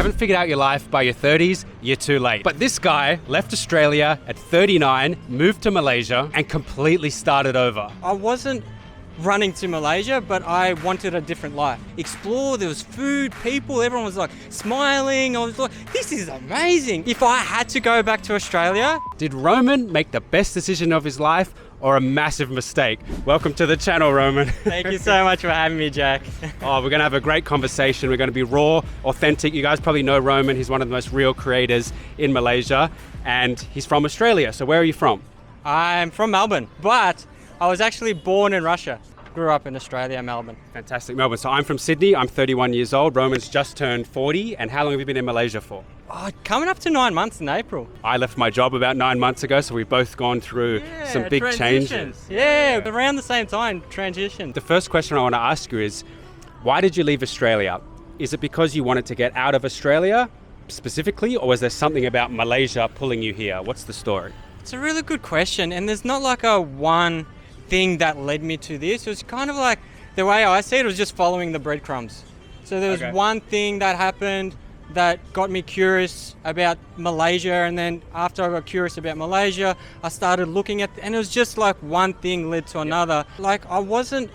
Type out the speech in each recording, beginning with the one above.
haven't figured out your life by your 30s, you're too late. But this guy left Australia at 39, moved to Malaysia, and completely started over. I wasn't running to Malaysia, but I wanted a different life. Explore, there was food, people, everyone was like smiling. I was like, this is amazing. If I had to go back to Australia. Did Roman make the best decision of his life or a massive mistake? Welcome to the channel, Roman. Thank you so much for having me, Jack. Oh, we're gonna have a great conversation. We're gonna be raw, authentic. You guys probably know Roman. He's one of the most real creators in Malaysia, and he's from Australia. So where are you from? I'm from Melbourne, but I was actually born in Russia. Grew up in Australia, Melbourne. Fantastic, Melbourne. So I'm from Sydney. I'm 31 years old. Roman's just turned 40. And how long have you been in Malaysia for? Oh, coming up to 9 months in April. I left my job about 9 months ago, so we've both gone through some big changes. Yeah, around the same time, transition. The first question I want to ask you is, why did you leave Australia? Is it because you wanted to get out of Australia specifically, or was there something about Malaysia pulling you here? What's the story? It's a really good question, and there's not like a one thing that led me to this. It was kind of like, the way I see it was just following the breadcrumbs. So there was one thing that happened that got me curious about Malaysia, and then after I got curious about Malaysia, I started looking at, and it was just like one thing led to another. Like, I wasn't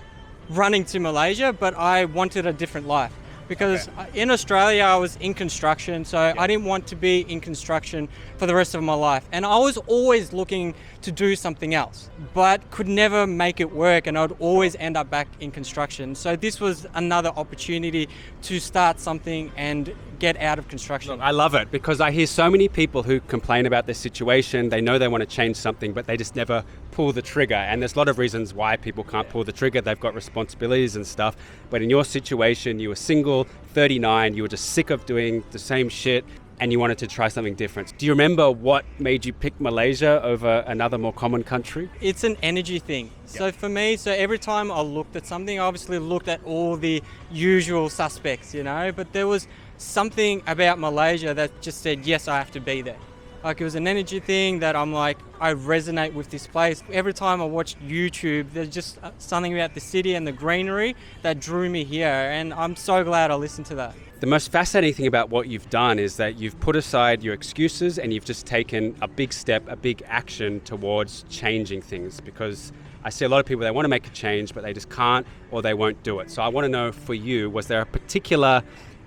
running to Malaysia, but I wanted a different life. Because in Australia, I was in construction, so I didn't want to be in construction for the rest of my life. And I was always looking to do something else, but could never make it work, and I'd always end up back in construction. So this was another opportunity to start something and get out of construction. Look, I love it, because I hear so many people who complain about their situation. They know they want to change something, but they just never pull the trigger. And there's a lot of reasons why people can't pull the trigger. They've got responsibilities and stuff. But in your situation, you were single, 39, you were just sick of doing the same shit, and you wanted to try something different. Do you remember what made you pick Malaysia over another more common country? It's an energy thing. So for me, every time I looked at something, I obviously looked at all the usual suspects, you know, but there was something about Malaysia that just said, yes, I have to be there. Like, it was an energy thing that I'm like, I resonate with this place. Every time I watch YouTube, there's just something about the city and the greenery that drew me here, and I'm so glad I listened to that. The most fascinating thing about what you've done is that you've put aside your excuses and you've just taken a big step, a big action towards changing things. Because I see a lot of people, they want to make a change, but they just can't, or they won't do it. So I want to know, for you, was there a particular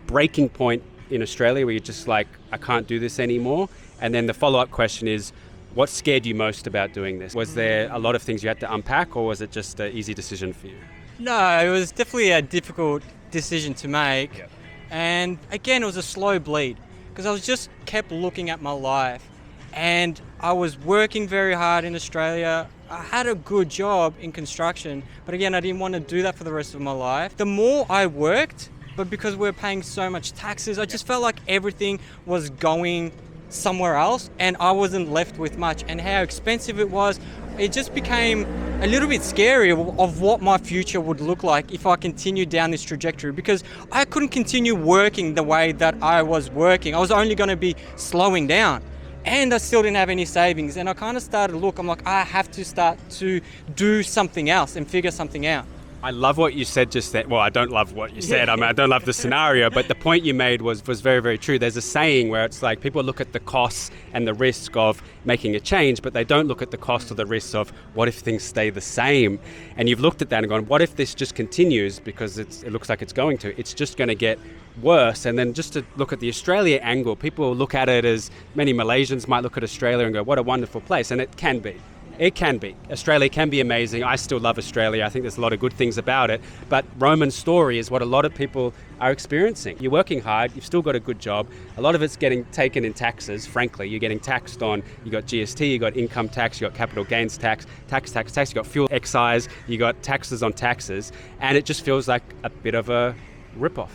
breaking point in Australia where you're just like, I can't do this anymore? And then the follow-up question is, what scared you most about doing this? Was there a lot of things you had to unpack, or was it just an easy decision for you? No, it was definitely a difficult decision to make. Yep. And again, it was a slow bleed, because I was just kept looking at my life, and I was working very hard in Australia. I had a good job in construction, but again, I didn't want to do that for the rest of my life. The more I worked, but because we were paying so much taxes, I just felt like everything was going somewhere else, and I wasn't left with much. And how expensive it was, it just became a little bit scary of what my future would look like if I continued down this trajectory, because I couldn't continue working the way that I was working. I was only going to be slowing down, and I still didn't have any savings. And I kind of started to look, I'm like, I have to start to do something else and figure something out. I love what you said just then. Well, I don't love what you said. I mean, I don't love the scenario, but the point you made was very, very true. There's a saying where it's like, people look at the costs and the risk of making a change, but they don't look at the cost or the risks of what if things stay the same. And you've looked at that and gone, what if this just continues, because it looks like it's going to. It's just going to get worse. And then just to look at the Australia angle, people look at it as, many Malaysians might look at Australia and go, what a wonderful place. And it can be. It can be. Australia can be amazing. I still love Australia. I think there's a lot of good things about it. But Roman's story is what a lot of people are experiencing. You're working hard. You've still got a good job. A lot of it's getting taken in taxes, frankly. You're getting taxed on, you got GST, you got income tax, you got capital gains tax, tax, you got fuel excise, you got taxes on taxes. And it just feels like a bit of a ripoff.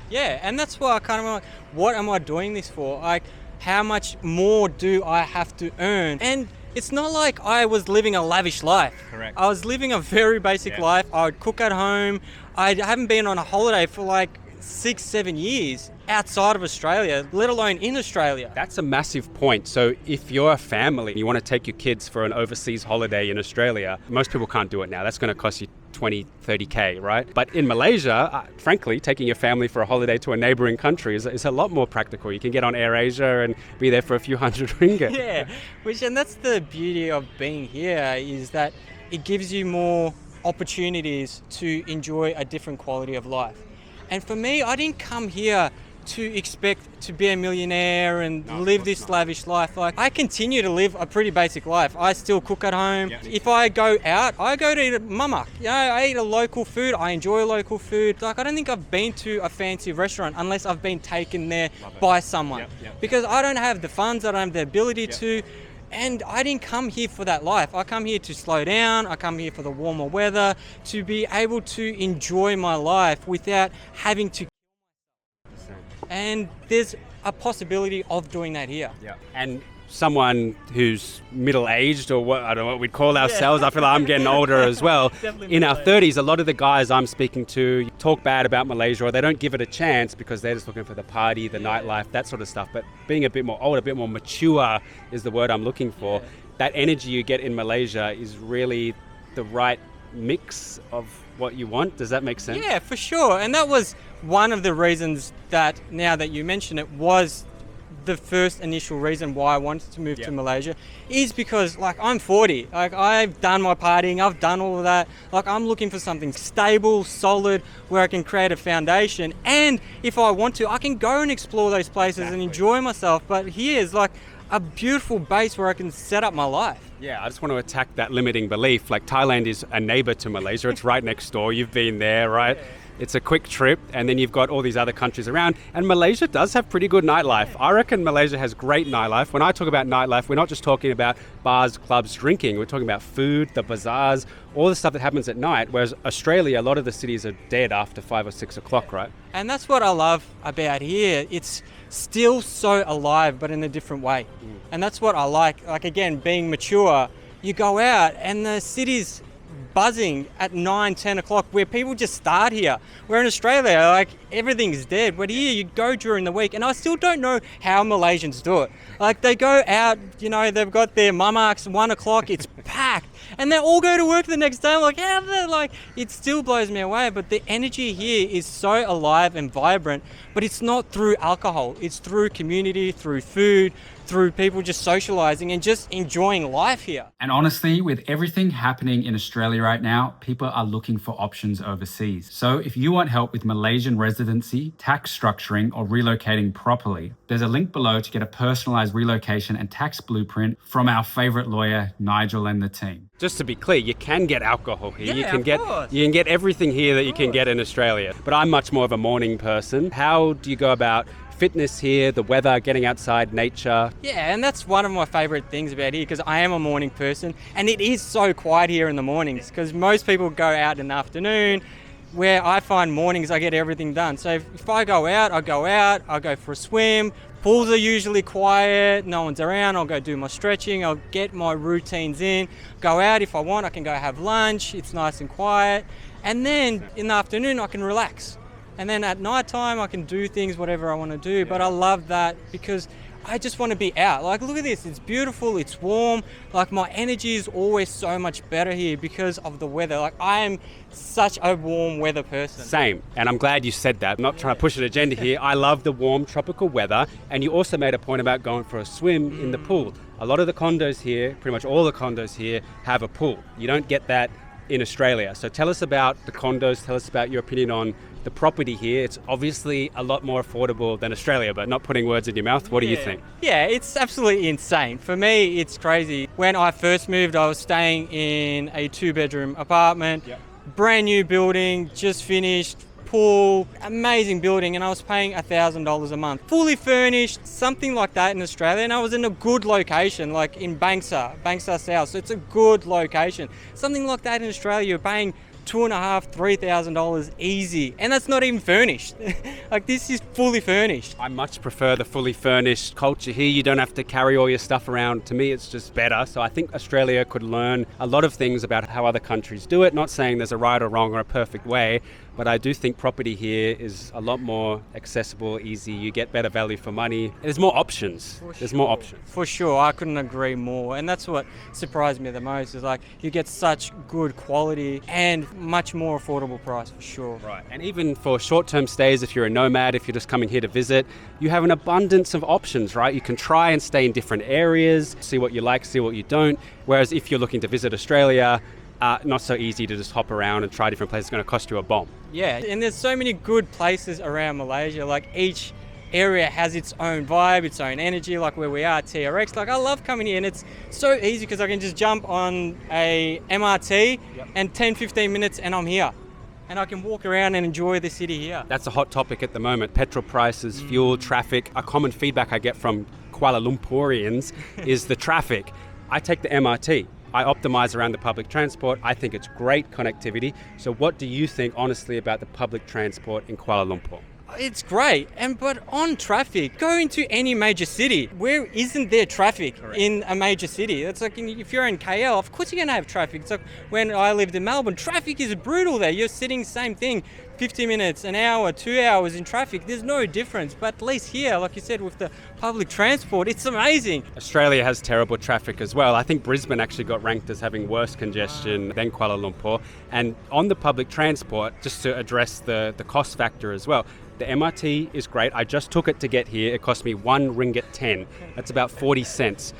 Yeah. And that's why I kind of like, what am I doing this for? Like, how much more do I have to earn? And it's not like I was living a lavish life. Correct. I was living a very basic life. I would cook at home. I haven't been on a holiday for like 6-7 years outside of Australia, let alone in Australia. That's a massive point. So if you're a family and you want to take your kids for an overseas holiday in Australia, most people can't do it now. That's going to cost you 20, 30K, right? But in Malaysia, frankly, taking your family for a holiday to a neighboring country is a lot more practical. You can get on AirAsia and be there for a few hundred ringgit. Yeah, and that's the beauty of being here, is that it gives you more opportunities to enjoy a different quality of life. And for me, I didn't come here to expect to be a millionaire and live this lavish life. Like, I continue to live a pretty basic life. I still cook at home. Yeah. If I go out, I go to eat at mama. You know, I eat a local food. I enjoy local food. Like, I don't think I've been to a fancy restaurant unless I've been taken there by someone. Because I don't have the funds, I don't have the ability to. And I didn't come here for that life. I come here to slow down. I come here for the warmer weather, to be able to enjoy my life without having to. And there's a possibility of doing that here. Yeah. And someone who's middle-aged, or what, I don't know what we'd call ourselves, I feel like I'm getting older as well. In our 30s, a lot of the guys I'm speaking to talk bad about Malaysia, or they don't give it a chance because they're just looking for the party, the nightlife, that sort of stuff. But being a bit more old, a bit more mature is the word I'm looking for. That energy you get in Malaysia is really the right mix of what you want. Does that make sense? Yeah, for sure. And that was one of the reasons that, now that you mention it, was the first initial reason why I wanted to move to Malaysia, is because, like, I'm 40. Like, I've done my partying, I've done all of that. Like, I'm looking for something stable, solid, where I can create a foundation. And if I want to, I can go and explore those places and enjoy myself. But here's like a beautiful base where I can set up my life. Yeah, I just want to attack that limiting belief. Like, Thailand is a neighbor to Malaysia. It's right next door. You've been there, right? It's a quick trip, and then you've got all these other countries around. And Malaysia does have pretty good nightlife. I reckon Malaysia has great nightlife. When I talk about nightlife, we're not just talking about bars, clubs, drinking. We're talking about food, the bazaars, all the stuff that happens at night. Whereas Australia, a lot of the cities are dead after 5 or 6 o'clock, right? And that's what I love about here. It's still so alive, but in a different way. And that's what I like. Like, again, being mature, you go out and the city's buzzing at 9, 10 o'clock, where people just start here. Where in Australia, like, everything's dead. But here you go during the week, and I still don't know how Malaysians do it. Like, they go out, you know, they've got their mamarks, 1 o'clock, it's packed, and they all go to work the next day. I'm like, how yeah, like, it still blows me away. But the energy here is so alive and vibrant, but it's not through alcohol. It's through community, through food, through people just socializing and just enjoying life here. And honestly, with everything happening in Australia right now, people are looking for options overseas. So if you want help with Malaysian residency, tax structuring, or relocating properly, there's a link below to get a personalized relocation and tax blueprint from our favorite lawyer, Nigel, and the team. Just to be clear, you can get alcohol here. Yeah, you can get everything here that you can get in Australia. But I'm much more of a morning person. How do you go about fitness here, the weather, getting outside, nature? Yeah, and that's one of my favorite things about here, because I am a morning person, and it is so quiet here in the mornings, because most people go out in the afternoon, where I find mornings I get everything done. So if I go out, I'll go for a swim. Pools are usually quiet, no one's around, I'll go do my stretching, I'll get my routines in. Go out if I want, I can go have lunch, it's nice and quiet. And then in the afternoon I can relax. And then at night time I can do things, whatever I want to do. But I love that because I just want to be out. Like, look at this, it's beautiful, it's warm. Like, my energy is always so much better here because of the weather. Like, I am such a warm weather person. Same, and I'm glad you said that. I'm not trying to push an agenda here. I love the warm tropical weather. And you also made a point about going for a swim in the pool. A lot of the condos here, pretty much all the condos here, have a pool. You don't get that in Australia. So tell us about the condos, tell us about your opinion on the property here. It's obviously a lot more affordable than Australia, but not putting words in your mouth. What do you think? Yeah, it's absolutely insane. For me, it's crazy. When I first moved, I was staying in a 2-bedroom apartment, brand new building, just finished, pool, amazing building, and I was paying $1,000 a month. Fully furnished, something like that in Australia, and I was in a good location, like in Bangsar South, so it's a good location. Something like that in Australia, you're paying $2,500, $3,000 easy, and that's not even furnished. Like, this is fully furnished. I much prefer the fully furnished culture here. You don't have to carry all your stuff around. To me, it's just better. So I think Australia could learn a lot of things about how other countries do it. Not saying there's a right or wrong or a perfect way, but I do think property here is a lot more accessible, easy. You get better value for money. There's more options. More options. For sure, I couldn't agree more. And that's what surprised me the most is like you get such good quality and much more affordable price for sure. Right. And even for short-term stays, if you're a nomad, if you're just coming here to visit, you have an abundance of options, right? You can try and stay in different areas, see what you like, see what you don't. Whereas if you're looking to visit Australia, not so easy to just hop around and try different places. It's going to cost you a bomb. Yeah, and there's so many good places around Malaysia. Like each area has its own vibe, its own energy, like where we are at TRX. Like I love coming here and it's so easy because I can just jump on a MRT and 10-15 minutes and I'm here. And I can walk around and enjoy the city here. That's a hot topic at the moment. Petrol prices, fuel, traffic. A common feedback I get from Kuala Lumpurians is the traffic. I take the MRT. I optimize around the public transport. I think it's great connectivity. So what do you think, honestly, about the public transport in Kuala Lumpur? It's great, but on traffic, go into any major city. Where isn't there traffic in a major city? It's like if you're in KL, of course you're going to have traffic. It's like when I lived in Melbourne, traffic is brutal there. You're sitting same thing, 50 minutes, an hour, 2 hours in traffic. There's no difference. But at least here, like you said, with the public transport, it's amazing. Australia has terrible traffic as well. I think Brisbane actually got ranked as having worse congestion than Kuala Lumpur. And on the public transport, just to address the cost factor as well, the MRT is great. I just took it to get here. It cost me 1 ringgit 10. That's about 40 cents.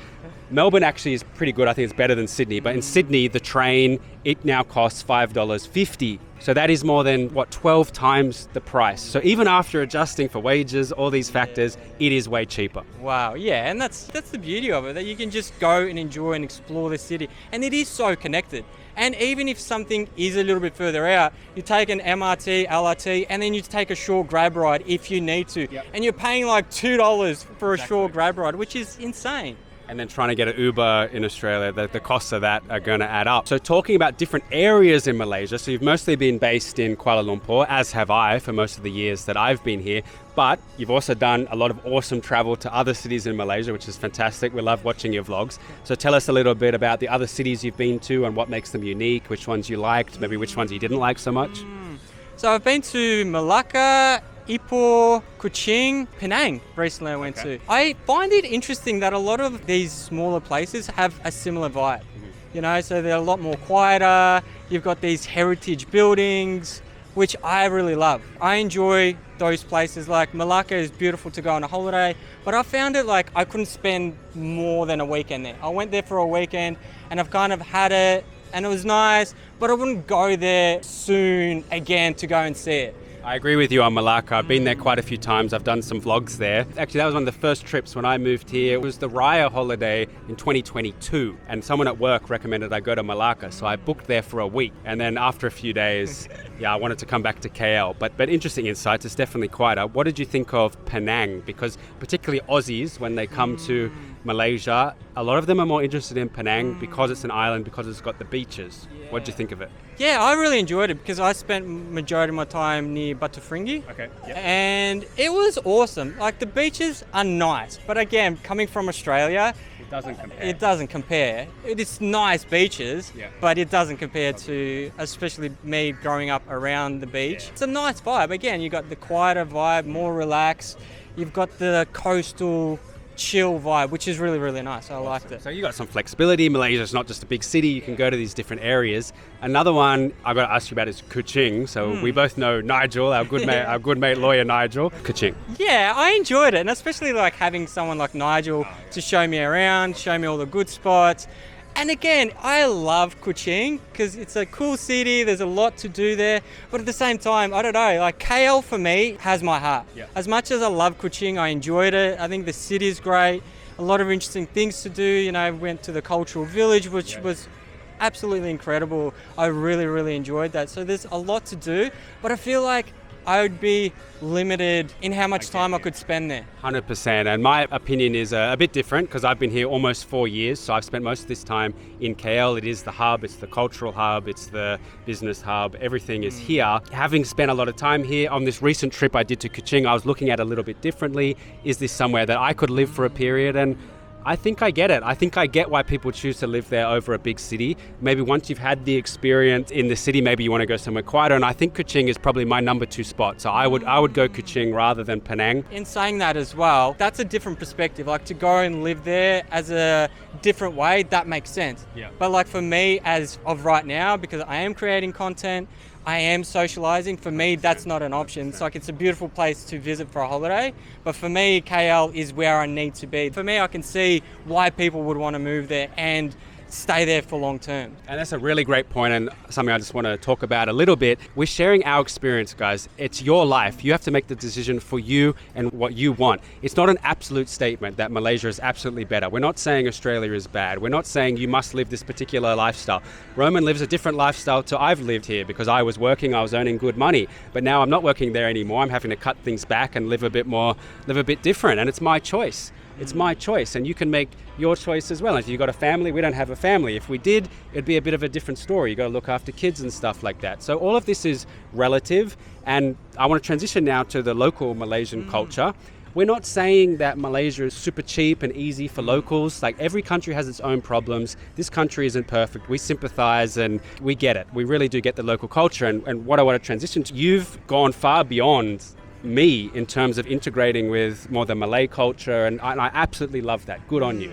Melbourne actually is pretty good. I think it's better than Sydney. But in Sydney, the train, it now costs $5.50. So that is more than, 12 times the price. So even after adjusting for wages, all these factors, it is way cheaper. Wow, yeah, and that's the beauty of it, that you can just go and enjoy and explore the city. And it is so connected. And even if something is a little bit further out, you take an MRT, LRT, and then you take a short grab ride if you need to. Yep. And you're paying like $2 for a short grab ride, which is insane. And then trying to get an Uber in Australia, the costs of that are going to add up. So talking about different areas in Malaysia, so you've mostly been based in Kuala Lumpur, as have I for most of the years that I've been here, but you've also done a lot of awesome travel to other cities in Malaysia, which is fantastic. We love watching your vlogs. So tell us a little bit about the other cities you've been to and what makes them unique, which ones you liked, maybe which ones you didn't like so much. So I've been to Melaka, Ipoh, Kuching, Penang recently I went to. I find it interesting that a lot of these smaller places have a similar vibe. You know, so they're a lot more quieter. You've got these heritage buildings, which I really love. I enjoy those places. Like Melaka is beautiful to go on a holiday, but I found it like I couldn't spend more than a weekend there. I went there for a weekend and I've kind of had it and it was nice, but I wouldn't go there soon again to go and see it. I agree with you on Malacca. I've been there quite a few times. I've done some vlogs there. Actually, that was one of the first trips when I moved here. It was the Raya holiday in 2022, and someone at work recommended I go to Malacca, so I booked there for a week. And then after a few days, I wanted to come back to KL. But interesting insights. It's definitely quieter. What did you think of Penang? Because particularly Aussies, when they come to Malaysia, a lot of them are more interested in Penang because it's an island, because it's got the beaches. Yeah. What did you think of it? Yeah, I really enjoyed it because I spent majority of my time near Batu Ferringhi. Okay. Yep. And it was awesome. Like the beaches are nice, but again, coming from Australia, it doesn't compare. It doesn't compare. It's nice beaches, but it doesn't compare to, especially me growing up around the beach. Yeah. It's a nice vibe. Again, you got the quieter vibe, more relaxed. You've got the coastal chill vibe, which is really, really nice. I liked it. So you got some flexibility. Malaysia's not just a big city. You can go to these different areas. Another one I've got to ask you about is Kuching. So we both know Nigel, our good mate lawyer Nigel. Kuching. Yeah, I enjoyed it, and especially like having someone like Nigel to show me around, show me all the good spots. And again, I love Kuching because it's a cool city. There's a lot to do there. But at the same time, I don't know, like KL for me has my heart. Yeah. As much as I love Kuching, I enjoyed it. I think the city is great. A lot of interesting things to do. You know, I went to the cultural village, which was absolutely incredible. I really, really enjoyed that. So there's a lot to do, but I feel like I would be limited in how much time I could spend there. 100%. And my opinion is a bit different because I've been here almost 4 years. So I've spent most of this time in KL. It is the hub, it's the cultural hub, it's the business hub. Everything is here. Having spent a lot of time here on this recent trip I did to Kuching, I was looking at it a little bit differently. Is this somewhere that I could live for a period? And I think I get it. I think I get why people choose to live there over a big city. Maybe once you've had the experience in the city, maybe you want to go somewhere quieter. And I think Kuching is probably my number 2 spot. So I would go Kuching rather than Penang. In saying that as well, that's a different perspective. Like to go and live there as a different way, that makes sense. Yeah. But like for me, as of right now, because I am creating content, I am socializing. For me, that's not an option. It's like it's a beautiful place to visit for a holiday, but for me, KL is where I need to be. For me, I can see why people would want to move there and stay there for long term. And that's a really great point, and something I just want to talk about a little bit. We're sharing our experience, guys. It's your life. You have to make the decision for you and what you want. It's not an absolute statement that Malaysia is absolutely better. We're not saying Australia is bad. We're not saying you must live this particular lifestyle. Roman lives a different lifestyle to I've lived here because I was working, I was earning good money. But now I'm not working there anymore. I'm having to cut things back and live a bit different. And it's my choice. It's my choice, and you can make your choice as well. If you've got a family, we don't have a family. If we did, it'd be a bit of a different story. You got to look after kids and stuff like that. So all of this is relative, and I want to transition now to the local Malaysian culture. We're not saying that Malaysia is super cheap and easy for locals. Like every country has its own problems. This country isn't perfect. We sympathize and we get it. We really do get the local culture. And what I want to transition to, you've gone far beyond me in terms of integrating with more the Malay culture, and I absolutely love that. Good on you.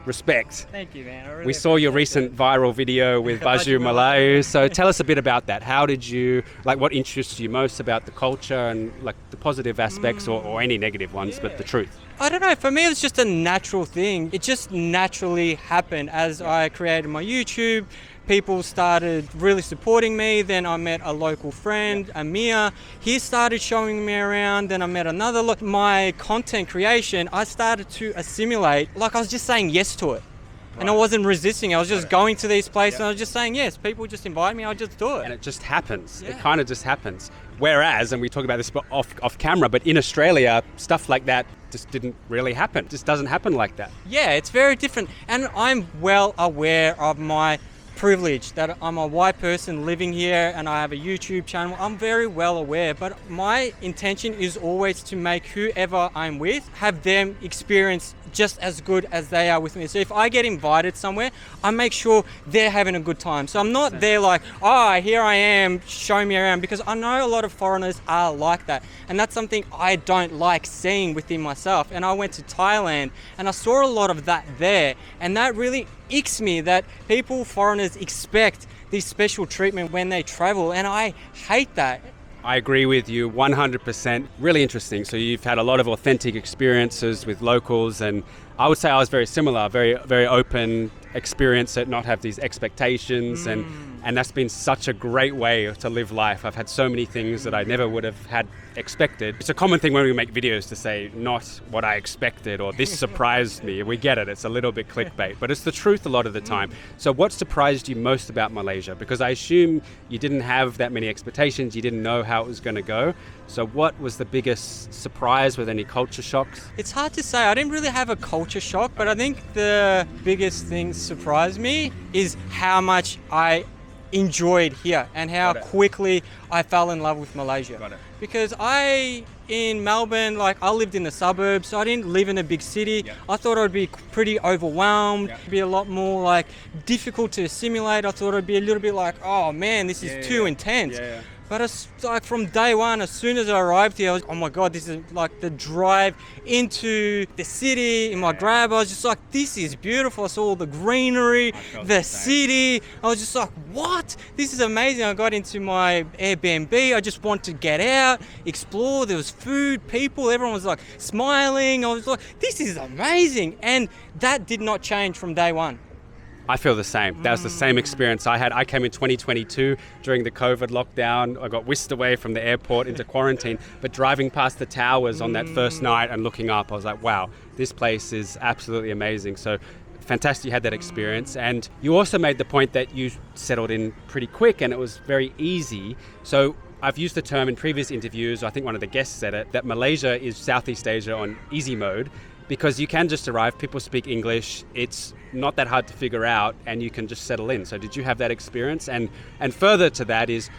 Respect. Thank you, man. I really we saw your appreciate recent viral video with Baju Malay. So tell us a bit about that. How did you, like, what interests you most about the culture and like the positive aspects or any negative ones, but the truth? I don't know, for me it was just a natural thing. It just naturally happened as I created my YouTube. People started really supporting me. Then I met a local friend, Amir. He started showing me around. Then I met another. Look, my content creation, I started to assimilate. Like I was just saying yes to it. And I wasn't resisting. I was just going to these places and I was just saying yes. People just invite me, I'll just do it. And it just happens. It kind of just happens. Whereas, and we talk about this off camera, but in Australia, stuff like that just didn't really happen. It just doesn't happen like that. Yeah, it's very different. And I'm well aware of my privilege that I'm a white person living here and I have a YouTube channel. I'm very well aware, but my intention is always to make whoever I'm with have them experience just as good as they are with me. So if I get invited somewhere, I make sure they're having a good time. So I'm not there like, oh, here I am, show me around, because I know a lot of foreigners are like that. And that's something I don't like seeing within myself. And I went to Thailand and I saw a lot of that there. And that really icks me that foreigners expect this special treatment when they travel. And I hate that. I agree with you 100%. Really interesting. So you've had a lot of authentic experiences with locals, and I would say I was very similar, very, very open experience at not have these expectations, and that's been such a great way to live life. I've had so many things that I never would have had expected. It's a common thing when we make videos to say not what I expected or this surprised me. We get it. It's a little bit clickbait, but it's the truth a lot of the time. So what surprised you most about Malaysia? Because I assume you didn't have that many expectations. You didn't know how it was going to go. So what was the biggest surprise? With any culture shocks? It's hard to say. I didn't really have a culture shock, but I think the biggest thing surprised me is how much I enjoyed here and how quickly I fell in love with Malaysia. Because in Melbourne, like I lived in the suburbs, so I didn't live in a big city. I thought I'd be pretty overwhelmed, be a lot more like difficult to assimilate. I thought I'd be a little bit like, oh man, this is too intense. But it's like from day one, as soon as I arrived here, I was, oh my God, this is like the drive into the city in my Grab. I was just like, this is beautiful. I saw all the greenery, the city. I was just like, what? This is amazing. I got into my Airbnb. I just wanted to get out, explore. There was food, people, everyone was like smiling. I was like, this is amazing. And that did not change from day one. I feel the same. That was the same experience I had. I came in 2022 during the COVID lockdown. I got whisked away from the airport into quarantine, but driving past the towers on that first night and looking up, I was like, wow, this place is absolutely amazing. So fantastic you had that experience. And you also made the point that you settled in pretty quick and it was very easy. So I've used the term in previous interviews, I think one of the guests said it, that Malaysia is Southeast Asia on easy mode, because you can just arrive, people speak English, it's not that hard to figure out, and you can just settle in. So did you have that experience? And further to that is,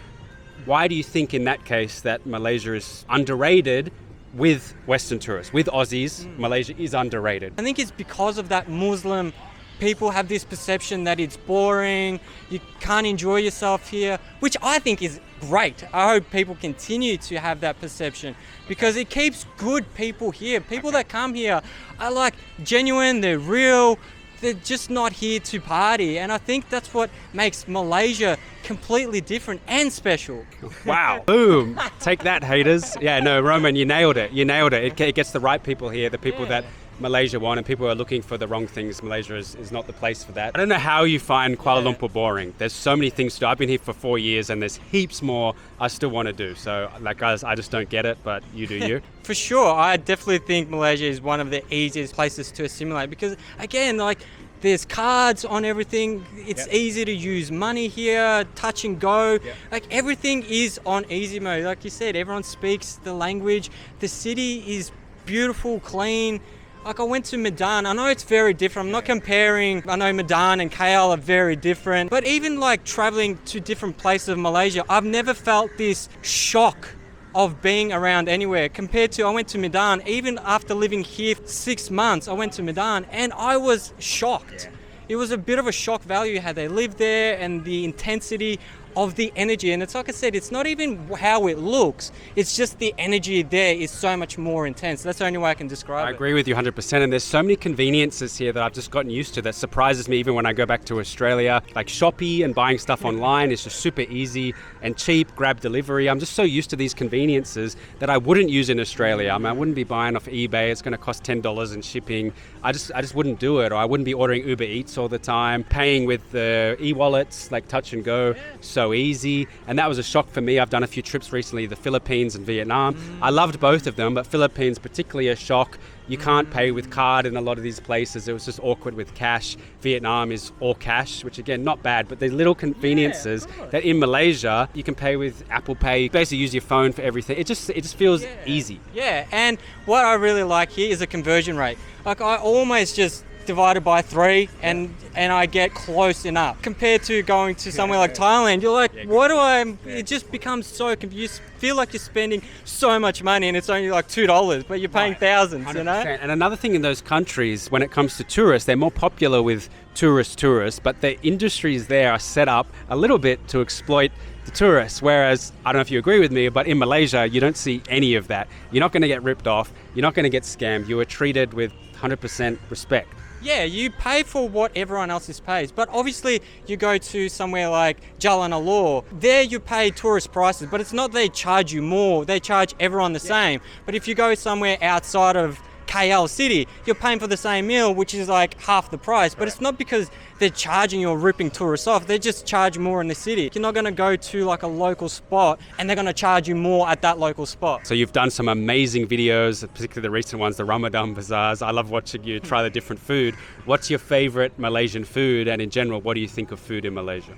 why do you think in that case that Malaysia is underrated with Western tourists, with Aussies, Malaysia is underrated. I think it's because of that Muslim. People have this perception that it's boring, you can't enjoy yourself here, which I think is great. I hope people continue to have that perception because it keeps good people here. People that come here are like genuine, they're real, they're just not here to party. And I think that's what makes Malaysia completely different and special. Wow. Boom. Take that, haters. Yeah, no, Roman, you nailed it. You nailed it. It gets the right people here, the people that Malaysia want, and people who are looking for the wrong things. Malaysia is not the place for that. I don't know how you find Kuala Lumpur boring. There's so many things to do. I've been here for 4 years and there's heaps more I still want to do. So like guys, I just don't get it, but you do you. For sure. I definitely think Malaysia is one of the easiest places to assimilate because again, like there's cards on everything. It's easy to use money here, touch and go. Like everything is on easy mode. Like you said, everyone speaks the language. The city is beautiful, clean. Like I went to Medan. I know it's very different. I'm not comparing. I know Medan and KL are very different. But even like traveling to different places of Malaysia, I've never felt this shock of being around anywhere compared to I went to Medan. Even after living here 6 months, I went to Medan and I was shocked. It was a bit of a shock value how they lived there and the intensity of the energy. And it's like I said, it's not even how it looks, it's just the energy there is so much more intense. That's the only way I can describe it. I agree with you 100%, and there's so many conveniences here that I've just gotten used to that surprises me even when I go back to Australia. Like Shopee and buying stuff online is just super easy and cheap, grab delivery. I'm just so used to these conveniences that I wouldn't use in Australia. I mean, I wouldn't be buying off eBay, it's going to cost $10 in shipping. I just wouldn't do it, or I wouldn't be ordering Uber Eats all the time, paying with the e-wallets like touch and go, so easy. And that was a shock for me. I've done a few trips recently, the Philippines and Vietnam. I loved both of them, but Philippines particularly a shock. You can't pay with card in a lot of these places. It was just awkward with cash. Vietnam is all cash, which again, not bad, but there's little conveniences that in Malaysia, you can pay with Apple Pay. You basically use your phone for everything. It just feels easy. Yeah, and what I really like here is a conversion rate. Like I almost just divided by 3 and I get close enough compared to going to somewhere like Thailand. You're like, it just becomes so confused. You feel like you're spending so much money and it's only like $2, but you're paying thousands, 100%. You know? And another thing in those countries, when it comes to tourists, they're more popular with tourists, but the industries there are set up a little bit to exploit the tourists. Whereas, I don't know if you agree with me, but in Malaysia, you don't see any of that. You're not going to get ripped off. You're not going to get scammed. You are treated with 100% respect. Yeah, you pay for what everyone else pays, but obviously you go to somewhere like Jalan Alor, there you pay tourist prices, but it's not they charge you more, they charge everyone the same. But if you go somewhere outside of KL City, you're paying for the same meal, which is like half the price. But it's not because they're charging you or ripping tourists off. They just charge more in the city. You're not going to go to like a local spot and they're going to charge you more at that local spot. So you've done some amazing videos, particularly the recent ones, the Ramadan bazaars. I love watching you try the different food. What's your favorite Malaysian food? And in general, what do you think of food in Malaysia?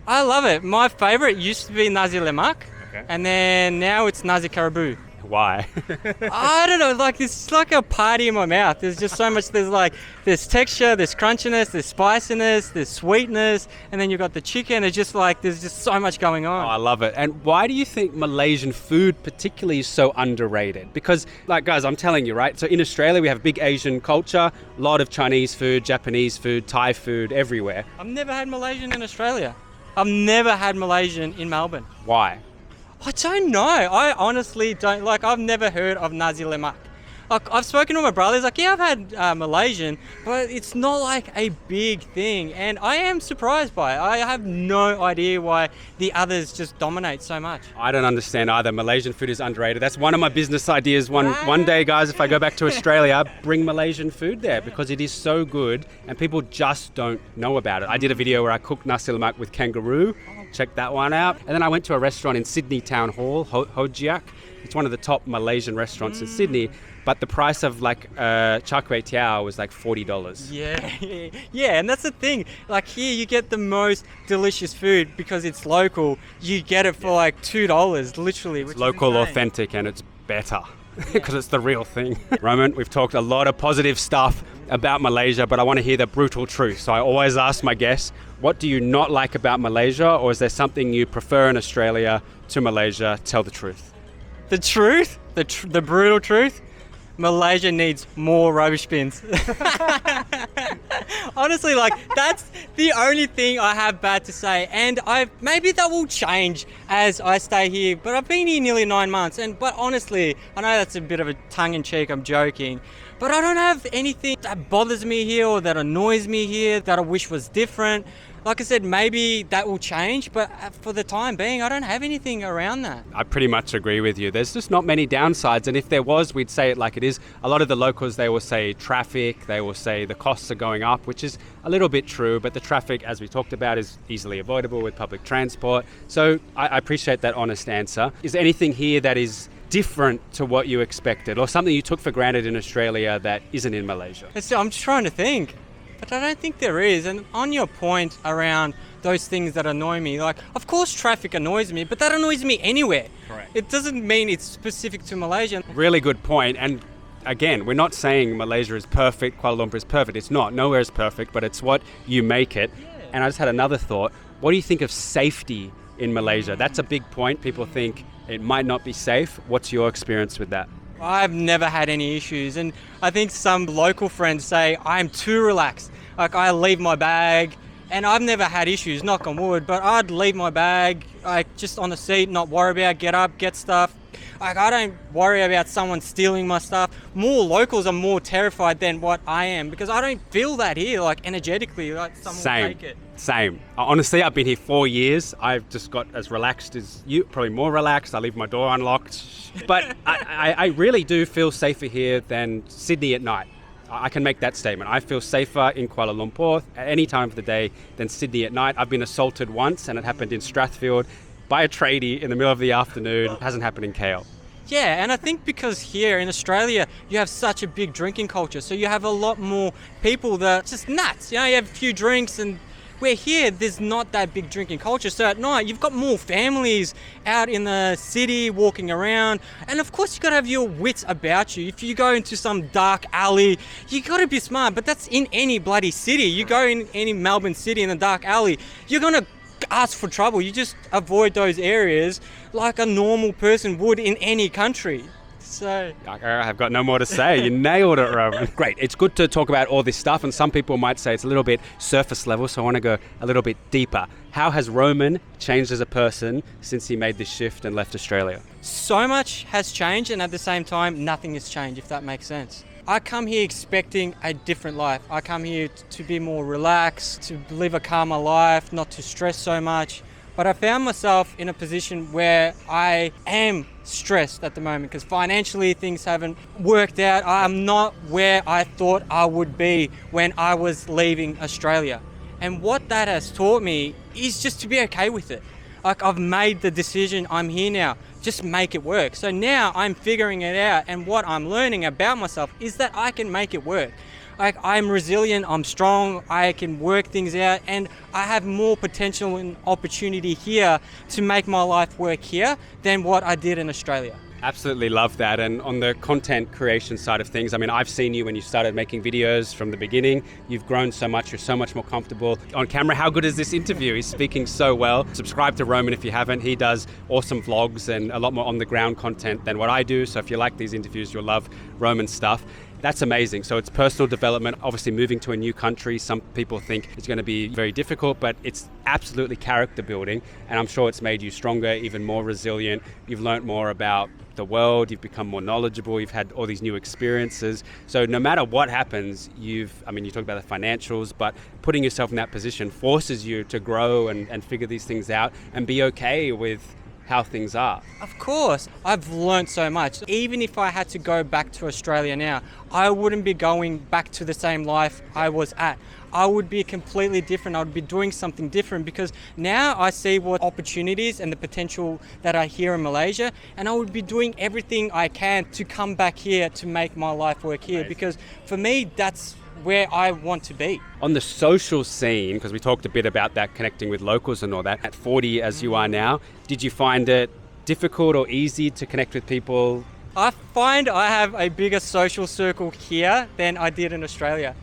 I love it. My favorite used to be nasi lemak, and then now it's nasi karabu. Why? I don't know, like it's like a party in my mouth. There's just so much, there's texture, there's crunchiness, there's spiciness, there's sweetness, and then you've got the chicken. It's just like, there's just so much going on. Oh, I love it. And why do you think Malaysian food particularly is so underrated? Because like guys, I'm telling you, right? So in Australia, we have big Asian culture, a lot of Chinese food, Japanese food, Thai food everywhere. I've never had Malaysian in Australia. I've never had Malaysian in Melbourne. Why? I don't know. I honestly don't. Like, I've never heard of nasi lemak. Like, I've spoken to my brother. He's like, yeah, I've had Malaysian, but it's not like a big thing. And I am surprised by it. I have no idea why the others just dominate so much. I don't understand either. Malaysian food is underrated. That's one of my business ideas. One day, guys, if I go back to Australia, bring Malaysian food there because it is so good and people just don't know about it. I did a video where I cooked nasi lemak with kangaroo. Check that one out. And then I went to a restaurant in Sydney Town Hall, Hojiak. It's one of the top Malaysian restaurants in Sydney. But the price of like char kway teow was like $40. Yeah, and that's the thing. Like here, you get the most delicious food because it's local. You get it for like $2, literally. Which it's local, is insane. authentic, and it's better because it's the real thing. Roman, we've talked a lot of positive stuff about Malaysia, but I want to hear the brutal truth. So I always ask my guests, what do you not like about Malaysia, or is there something you prefer in Australia to Malaysia? Tell the truth. The truth? the brutal truth, Malaysia needs more rubbish bins. Honestly, like, that's the only thing I have bad to say. And maybe that will change as I stay here. But I've been here nearly 9 months. But honestly, I know that's a bit of a tongue-in-cheek, I'm joking. But I don't have anything that bothers me here or that annoys me here that I wish was different. Like I said, maybe that will change, but for the time being, I don't have anything around that. I pretty much agree with you. There's just not many downsides, and if there was, we'd say it like it is. A lot of the locals, they will say traffic, they will say the costs are going up, which is a little bit true, but the traffic, as we talked about, is easily avoidable with public transport. So I appreciate that honest answer. Is there anything here that is different to what you expected, or something you took for granted in Australia that isn't in Malaysia? I'm just trying to think. But I don't think there is. And on your point around those things that annoy me, like, of course traffic annoys me, but that annoys me anywhere. Correct. It doesn't mean it's specific to Malaysia. Really good point. And again, we're not saying Malaysia is perfect, Kuala Lumpur is perfect. It's not. Nowhere is perfect, but it's what you make it. Yeah. And I just had another thought. What do you think of safety in Malaysia? That's a big point. People think it might not be safe. What's your experience with that? I've never had any issues, and I think some local friends say I'm too relaxed. Like, I leave my bag, and I've never had issues, knock on wood, but I'd leave my bag like just on the seat, not worry about, get up, get stuff. Like, I don't worry about someone stealing my stuff. More locals are more terrified than what I am, because I don't feel that here, like, energetically, like someone will take it. Same. Honestly, I've been here 4 years. I've just got as relaxed as you, probably more relaxed. I leave my door unlocked. But I really do feel safer here than Sydney at night. I can make that statement. I feel safer in Kuala Lumpur at any time of the day than Sydney at night. I've been assaulted once, and it happened in Strathfield by a tradie in the middle of the afternoon. It hasn't happened in KL. Yeah, and I think because here in Australia, you have such a big drinking culture. So you have a lot more people that are just nuts. You know, you have a few drinks, and where here, there's not that big drinking culture. So at night, you've got more families out in the city walking around. And of course, you've got to have your wits about you. If you go into some dark alley, you got to be smart. But that's in any bloody city. You go in any Melbourne city in a dark alley, you're going to ask for trouble. You just avoid those areas like a normal person would in any country. So I've got no more to say. You nailed it, Roman. Great. It's good to talk about all this stuff, and some people might say it's a little bit surface level, so I want to go a little bit deeper. How has Roman changed as a person since he made this shift and left Australia? So much has changed, and at the same time, nothing has changed, if that makes sense. I come here expecting a different life. I come here to be more relaxed, to live a calmer life, not to stress so much. But I found myself in a position where I am stressed at the moment because financially things haven't worked out. I'm not where I thought I would be when I was leaving Australia. And what that has taught me is just to be okay with it. Like, I've made the decision, I'm here now, just make it work. So now I'm figuring it out, and what I'm learning about myself is that I can make it work. Like, I'm resilient, I'm strong, I can work things out, and I have more potential and opportunity here to make my life work here than what I did in Australia. Absolutely love that. And on the content creation side of things, I mean, I've seen you when you started making videos from the beginning. You've grown so much, you're so much more comfortable on camera. How good is this interview? He's speaking so well. Subscribe to Roman if you haven't. He does awesome vlogs and a lot more on the ground content than what I do. So if you like these interviews, you'll love Roman's stuff. That's amazing. So it's personal development. Obviously, moving to a new country, some people think it's going to be very difficult, but it's absolutely character building. And I'm sure it's made you stronger, even more resilient. You've learned more about the world. You've become more knowledgeable. You've had all these new experiences. So no matter what happens, you talk about the financials, but putting yourself in that position forces you to grow and figure these things out and be okay with how things are. Of course, I've learned so much. Even if I had to go back to Australia now, I wouldn't be going back to the same life I was at. I would be completely different. I would be doing something different because now I see what opportunities and the potential that are here in Malaysia, and I would be doing everything I can to come back here to make my life work here. Amazing. Because for me, that's where I want to be. On the social scene, because we talked a bit about that, connecting with locals and all that, at 40 as you are now, did you find it difficult or easy to connect with people? I find I have a bigger social circle here than I did in Australia.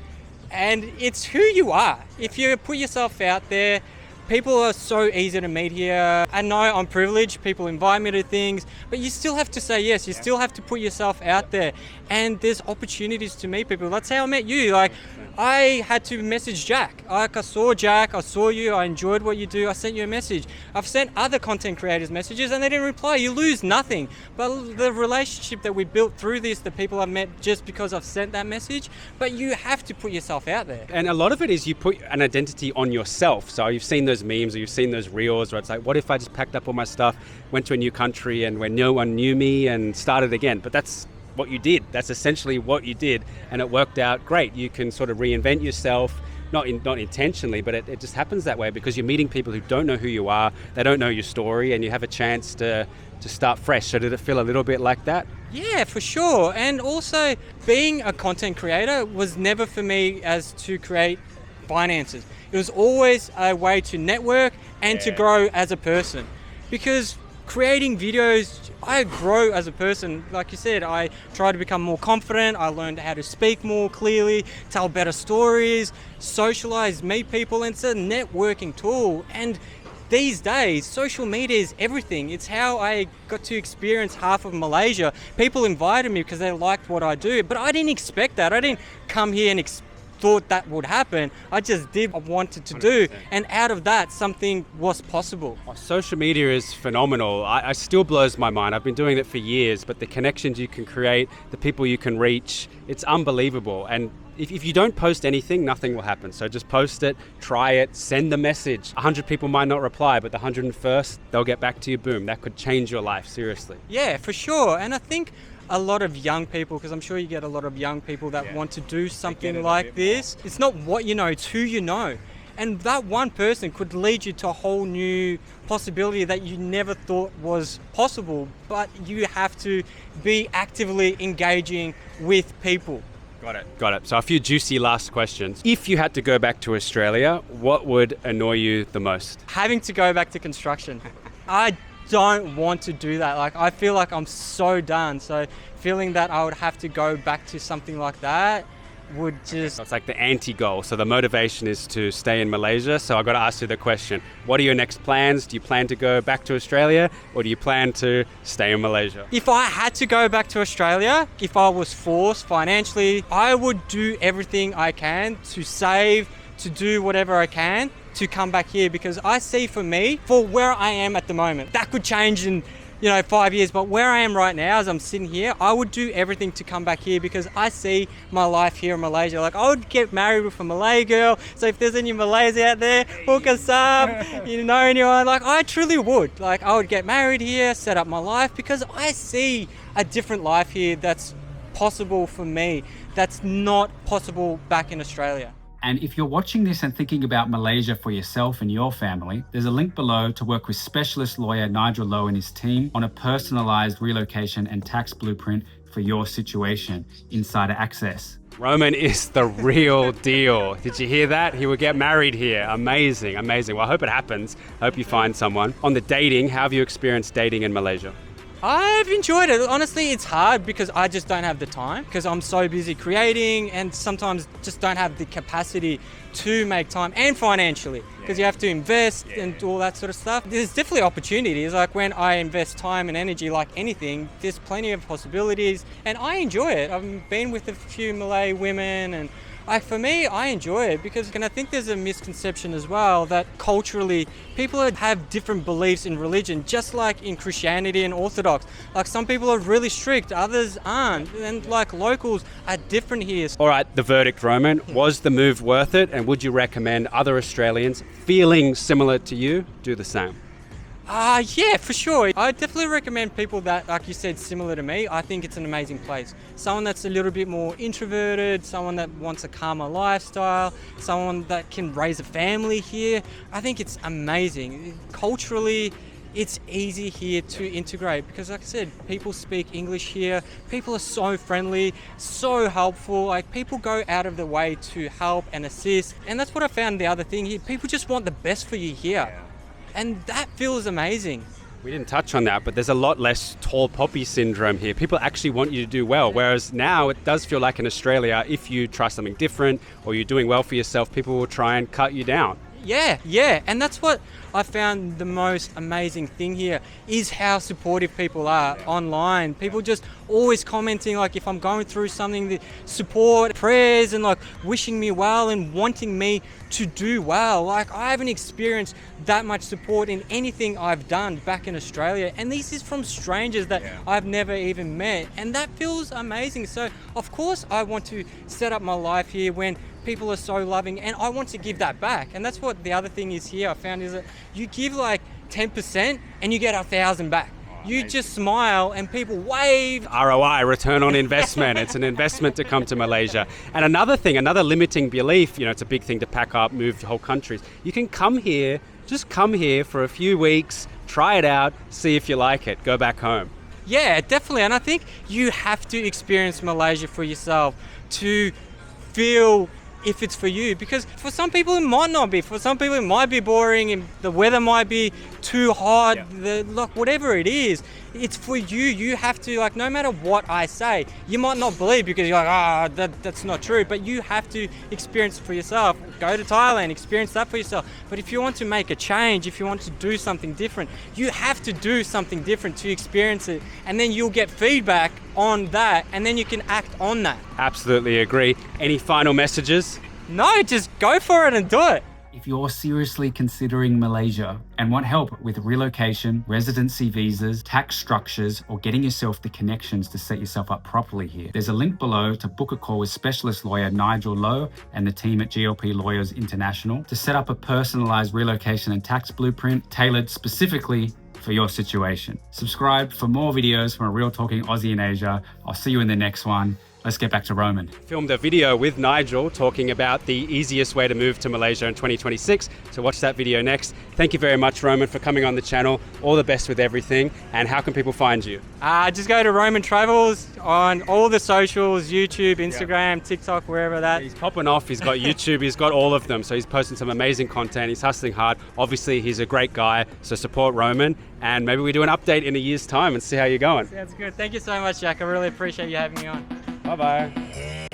And it's who you are. If you put yourself out there, People are so easy to meet here. I know I'm privileged, people invite me to things, but you still have to say yes, you still have to put yourself out there. And there's opportunities to meet people. That's how I met you. Like, I had to message Jack. Like, I saw Jack, I saw you, I enjoyed what you do, I sent you a message. I've sent other content creators messages and they didn't reply. You lose nothing. But the relationship that we built through this, the people I've met just because I've sent that message, but you have to put yourself out there. And a lot of it is you put an identity on yourself. So you've seen those memes or you've seen those reels where it's like, what if I just packed up all my stuff, went to a new country and where no one knew me and started again? But that's what you did. That's essentially what you did, and it worked out great. You can sort of reinvent yourself, not intentionally, but it just happens that way because you're meeting people who don't know who you are, they don't know your story, and you have a chance to start fresh. So did it feel a little bit like that? Yeah, for sure. And also, being a content creator was never for me as to create finances. It was always a way to network and to grow as a person. Because creating videos, I grow as a person. Like you said, I try to become more confident. I learned how to speak more clearly, tell better stories, socialize, meet people, and it's a networking tool. And these days, social media is everything. It's how I got to experience half of Malaysia. People invited me because they liked what I do, but I didn't expect that. I didn't come here and thought that would happen. I just did what I wanted to do, and out of that something was possible. Social media is phenomenal. I still blows my mind. I've been doing it for years, but the connections you can create, the people you can reach, it's unbelievable. And if you don't post anything, nothing will happen. So just post it, try it, send the message. 100 people might not reply, but the 101st, they'll get back to you. Boom, that could change your life, seriously. Yeah, for sure. And I think a lot of young people, because I'm sure you get a lot of young people that want to do something like this. It's not what you know, it's who you know. And that one person could lead you to a whole new possibility that you never thought was possible. But you have to be actively engaging with people. Got it. So a few juicy last questions. If you had to go back to Australia, what would annoy you the most? Having to go back to construction. I don't want to do that. Like, I feel like I'm so done. So feeling that I would have to go back to something like that would just... So it's like the anti-goal. So the motivation is to stay in Malaysia. So I got to ask you the question, what are your next plans? Do you plan to go back to Australia or do you plan to stay in Malaysia? If I had to go back to Australia, if I was forced financially, I would do everything I can to save, to do whatever I can to come back here, because I see for me, for where I am at the moment, that could change in 5 years, but where I am right now as I'm sitting here, I would do everything to come back here because I see my life here in Malaysia. Like, I would get married with a Malay girl, so if there's any Malays out there, hook us up, you know anyone, like I truly would. Like, I would get married here, set up my life, because I see a different life here that's possible for me, that's not possible back in Australia. And if you're watching this and thinking about Malaysia for yourself and your family, there's a link below to work with specialist lawyer Nigel Lowe and his team on a personalized relocation and tax blueprint for your situation. Insider access. Roman is the real deal. Did you hear that? He would get married here. Amazing. Well, I hope it happens. I hope you find someone. On the dating, how have you experienced dating in Malaysia? I've enjoyed it. Honestly, it's hard because I just don't have the time, because I'm so busy creating and sometimes just don't have the capacity to make time, and financially, because you have to invest and all that sort of stuff. There's definitely opportunities. Like, when I invest time and energy like anything, there's plenty of possibilities and I enjoy it. I've been with a few Malay women, and for me, I enjoy it because, and I think there's a misconception as well that culturally people have different beliefs in religion, just like in Christianity and Orthodox. Like, some people are really strict, others aren't, and like locals are different here. All right, the verdict, Roman. Was the move worth it, and would you recommend other Australians feeling similar to you do the same? Yeah, for sure. I definitely recommend people that, like you said, similar to me. I think it's an amazing place. Someone that's a little bit more introverted, someone that wants a calmer lifestyle, someone that can raise a family here. I think it's amazing. Culturally, it's easy here to integrate because, like I said, people speak English here. People are so friendly, so helpful. Like, people go out of their way to help and assist. And that's what I found the other thing here. People just want the best for you here. And that feels amazing. We didn't touch on that, but there's a lot less tall poppy syndrome here. People actually want you to do well, whereas now it does feel like in Australia, if you try something different or you're doing well for yourself, people will try and cut you down. Yeah, and that's what I found the most amazing thing here is how supportive people are online. People just always commenting, like if I'm going through something, the support, prayers, and like wishing me well and wanting me to do well. Like I haven't experienced that much support in anything I've done back in Australia, and this is from strangers that I've never even met, and that feels amazing. So of course I want to set up my life here when people are so loving, and I want to give that back. And that's what the other thing is here I found, is that you give like 10% and you get 1,000 back. You just smile and people wave. ROI, return on investment. It's an investment to come to Malaysia. And another thing, another limiting belief, it's a big thing to pack up, move to whole countries. You can come here, just come here for a few weeks, try it out, see if you like it, go back home. Yeah, definitely. And I think you have to experience Malaysia for yourself to feel if it's for you, because for some people it might not be. For some people it might be boring and the weather might be too hot, like whatever it is, it's for you. You have to, like, no matter what I say, you might not believe because you're like, that's not true, but you have to experience it for yourself. Go to Thailand, experience that for yourself. But if you want to make a change, if you want to do something different, you have to do something different to experience it, and then you'll get feedback on that, and then you can act on that. Absolutely agree. Any final messages? No, just go for it and do it. If you're seriously considering Malaysia and want help with relocation, residency visas, tax structures, or getting yourself the connections to set yourself up properly here, there's a link below to book a call with specialist lawyer Nigel Lowe and the team at GLP Lawyers International to set up a personalized relocation and tax blueprint tailored specifically for your situation. Subscribe for more videos from a Real Talking Aussie in Asia. I'll see you in the next one. Let's get back to Roman. Filmed a video with Nigel talking about the easiest way to move to Malaysia in 2026. So watch that video next. Thank you very much, Roman, for coming on the channel. All the best with everything. And how can people find you? Just go to Roman Travels on all the socials, YouTube, Instagram, TikTok, wherever that. He's popping off. He's got YouTube. He's got all of them. So he's posting some amazing content. He's hustling hard. Obviously, he's a great guy. So support Roman. And maybe we do an update in a year's time and see how you're going. Sounds good. Thank you so much, Jack. I really appreciate you having me on. Bye-bye.